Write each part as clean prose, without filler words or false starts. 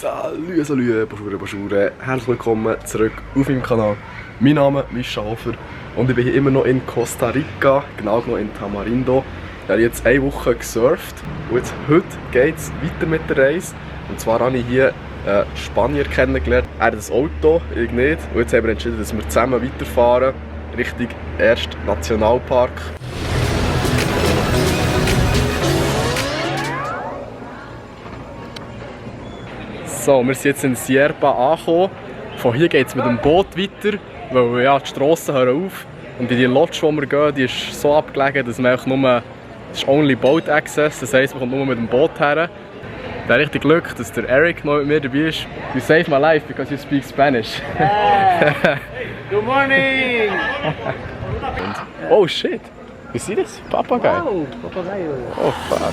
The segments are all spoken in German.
Salut, Bonjour, herzlich willkommen zurück auf meinem Kanal. Mein Name ist Mischa Hofer und ich bin hier immer noch in Costa Rica, genau genommen in Tamarindo. Ich habe jetzt eine Woche gesurft und jetzt, heute geht es weiter mit der Reise. Und zwar habe ich hier einen Spanier kennengelernt. Er hat ein Auto, ich nicht. Und jetzt haben wir entschieden, dass wir zusammen weiterfahren Richtung ersten Nationalpark. So, wir sind jetzt in Sierpa angekommen. Von hier geht es mit dem Boot weiter, weil ja, die Strassen hören auf. Und in die Lodge, wo wir gehen, die ist so abgelegen, dass man nur, das ist only boat access, das heisst, man kommt nur mit dem Boot her. Ich habe richtig Glück, dass der Eric noch mit mir dabei ist. You saved my life because you speak Spanish. Good morning! Oh shit! You see this? Papagei? Wow, papagayo. Oh fuck.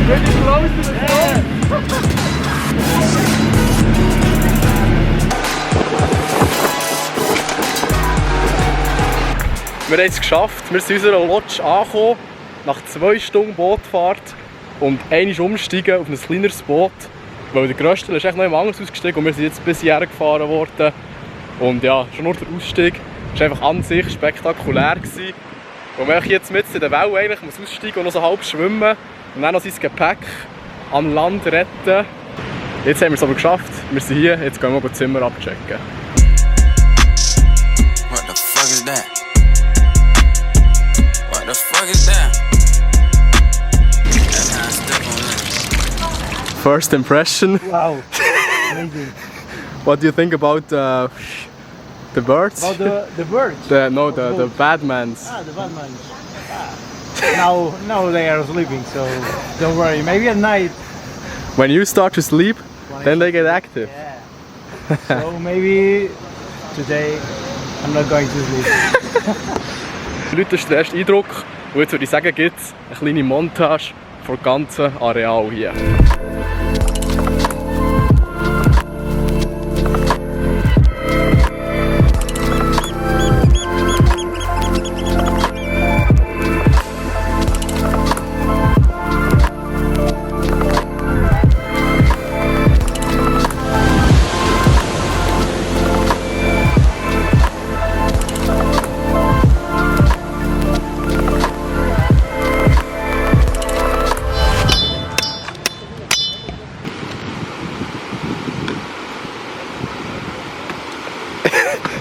Pretty close to the phone. Wir haben es geschafft, wir sind in unserer Lodge angekommen, nach 2 Stunden Bootfahrt und einmal umsteigen auf ein kleineres Boot, weil der Grösste ist echt noch im anders ausgestiegen und wir sind jetzt bis hierher gefahren worden. Und ja, schon nur der Ausstieg war einfach an sich spektakulär gewesen. Und man jetzt mit in der Welle eigentlich muss aussteigen und noch so halb schwimmen und dann noch sein Gepäck an Land retten. Jetzt haben wir es aber geschafft, wir sind hier, jetzt gehen wir mal das Zimmer abchecken. What the fuck is that? What the fuck is that? That's how I step on it. First impression. Wow, amazing. What do you think about the birds? About the birds? The Batmans. Ah, the Batman. Now they are sleeping, so don't worry. Maybe at night. When you start to sleep, then they get active. Yeah. So maybe today I'm not going to sleep. Leute, das ist der erste Eindruck. Und jetzt würde ich sagen, gibt es eine kleine Montage vom ganzen Areal hier.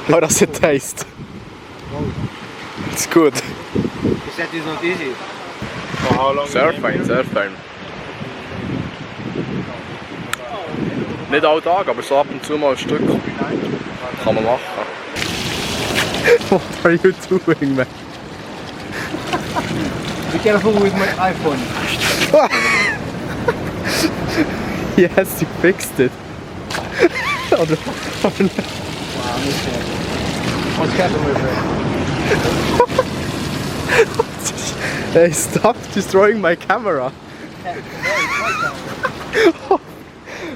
How does it taste? It's good. You said it's not easy. For how long? Sehr fein, sehr fein. Nicht alle Tage, aber so ab und zu mal ein Stück kann man machen. What are you doing, man? Be careful with my iPhone. Yes, you fixed it. Oder What's happened with it? Hey, stop destroying my camera.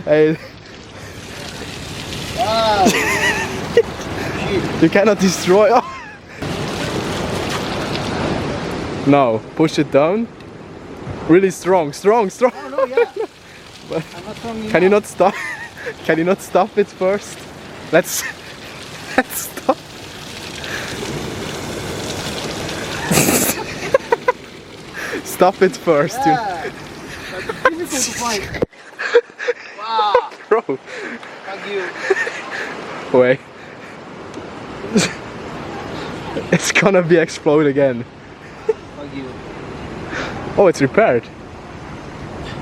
Hey, Wow! you cannot destroy. Oh. Now, push it down. Really strong. Oh no, yeah. I'm not strong Can you not stop? Can you not stop it first? Let's stop. Stop it first, Yeah. That's difficult to find. Wow! bro. Fuck you. Wait. It's gonna be explode again. Fuck you. Oh, it's repaired.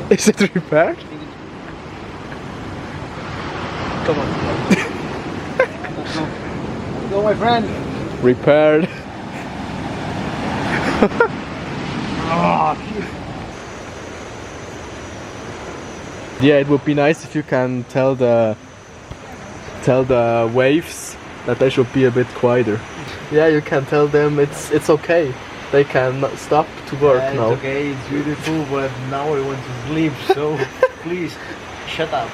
Is it repaired? Come on. Go, my friend. Repaired. Oh, Yeah, it would be nice if you can tell the waves that they should be a bit quieter. Yeah, you can tell them it's okay. They can stop to work yeah, now. it's okay, it's beautiful, but now I want to sleep, so please, shut up.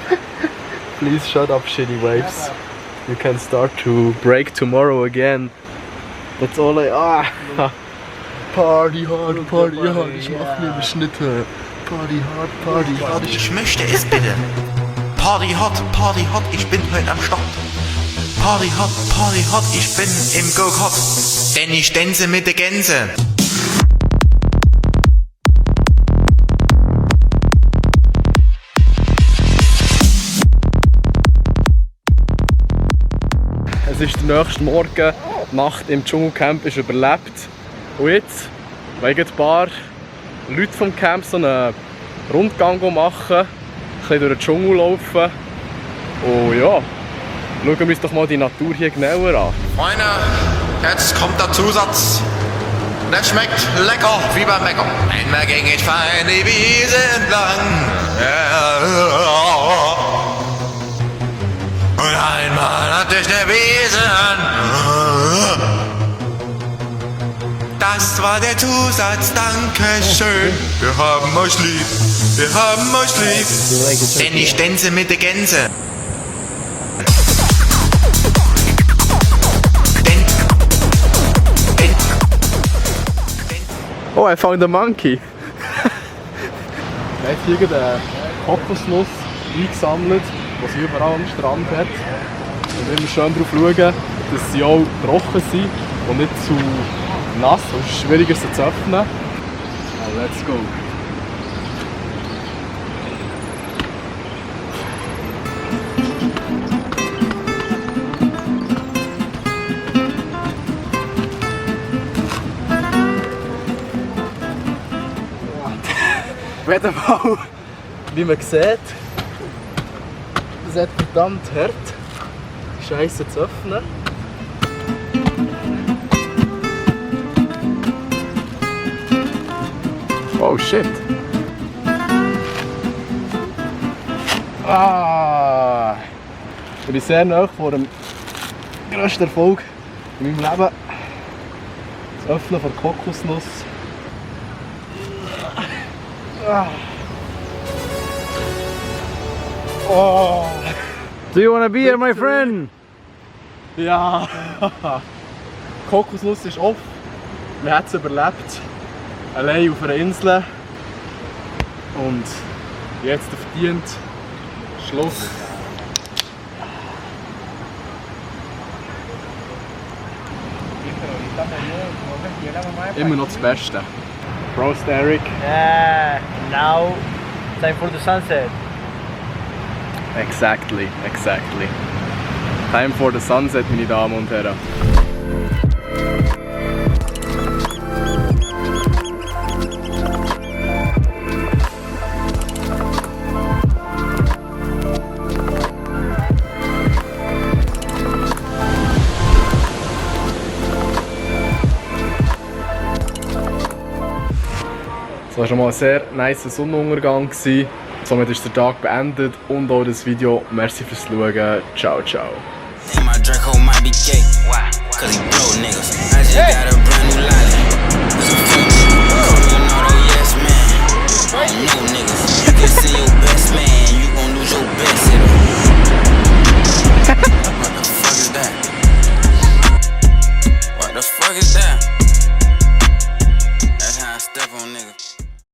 Please shut up, shitty waves. You can start to break tomorrow again. That's all I... Party hard, ich mach mir Beschnitte. Party hard, Ich möchte es bitte. Party hot, ich bin heute am Start. Party hot, ich bin im Go-Kart. Denn ich tänze mit der Gänse. Es ist der nächste Morgen, die Nacht im Dschungelcamp ist überlebt. Und jetzt wollen ein paar Leute vom Camp so einen Rundgang machen, ein bisschen durch den Dschungel laufen. Und ja, schauen wir uns doch mal die Natur hier genauer an. Freunde, jetzt kommt der Zusatz. Das schmeckt lecker wie beim Bäcker. Einmal ging ich fein die Wiese entlang. Und einmal hatte ich eine Wiese an. Das war der Zusatz, Dankeschön. Wir haben euch lieb, Denn ich tänze mit der Gänse. Oh, I found a monkey! Wir haben hier eine Kokosnuss eingesammelt, die sie überall am Strand hat. Und immer schön darauf schauen, dass sie auch trocken sind und nicht zu nass, es ist schwieriger sie zu öffnen. Also, let's go! Auf jeden Fall, wie man sieht, es hat verdammt hart, Scheiße zu öffnen. Oh shit! Ich bin sehr nahe vor dem grössten Erfolg in meinem Leben. Das Öffnen von Kokosnuss. Oh. Do you wanna be here, my friend? Ja! Kokosnuss ist off. Wir haben es überlebt. Allein auf einer Insel. Und jetzt verdient Schluss. Immer noch das Beste. Prost, Eric. Yeah, now time for the sunset. Exactly. Time for the sunset, meine Damen und Herren. Es war schon mal ein sehr nice Sonnenuntergang. Somit ist der Tag beendet und auch das Video. Merci fürs Schauen. Ciao, ciao. My Draco might be gay. Why? Cause he blow niggas. I just got a brand new line.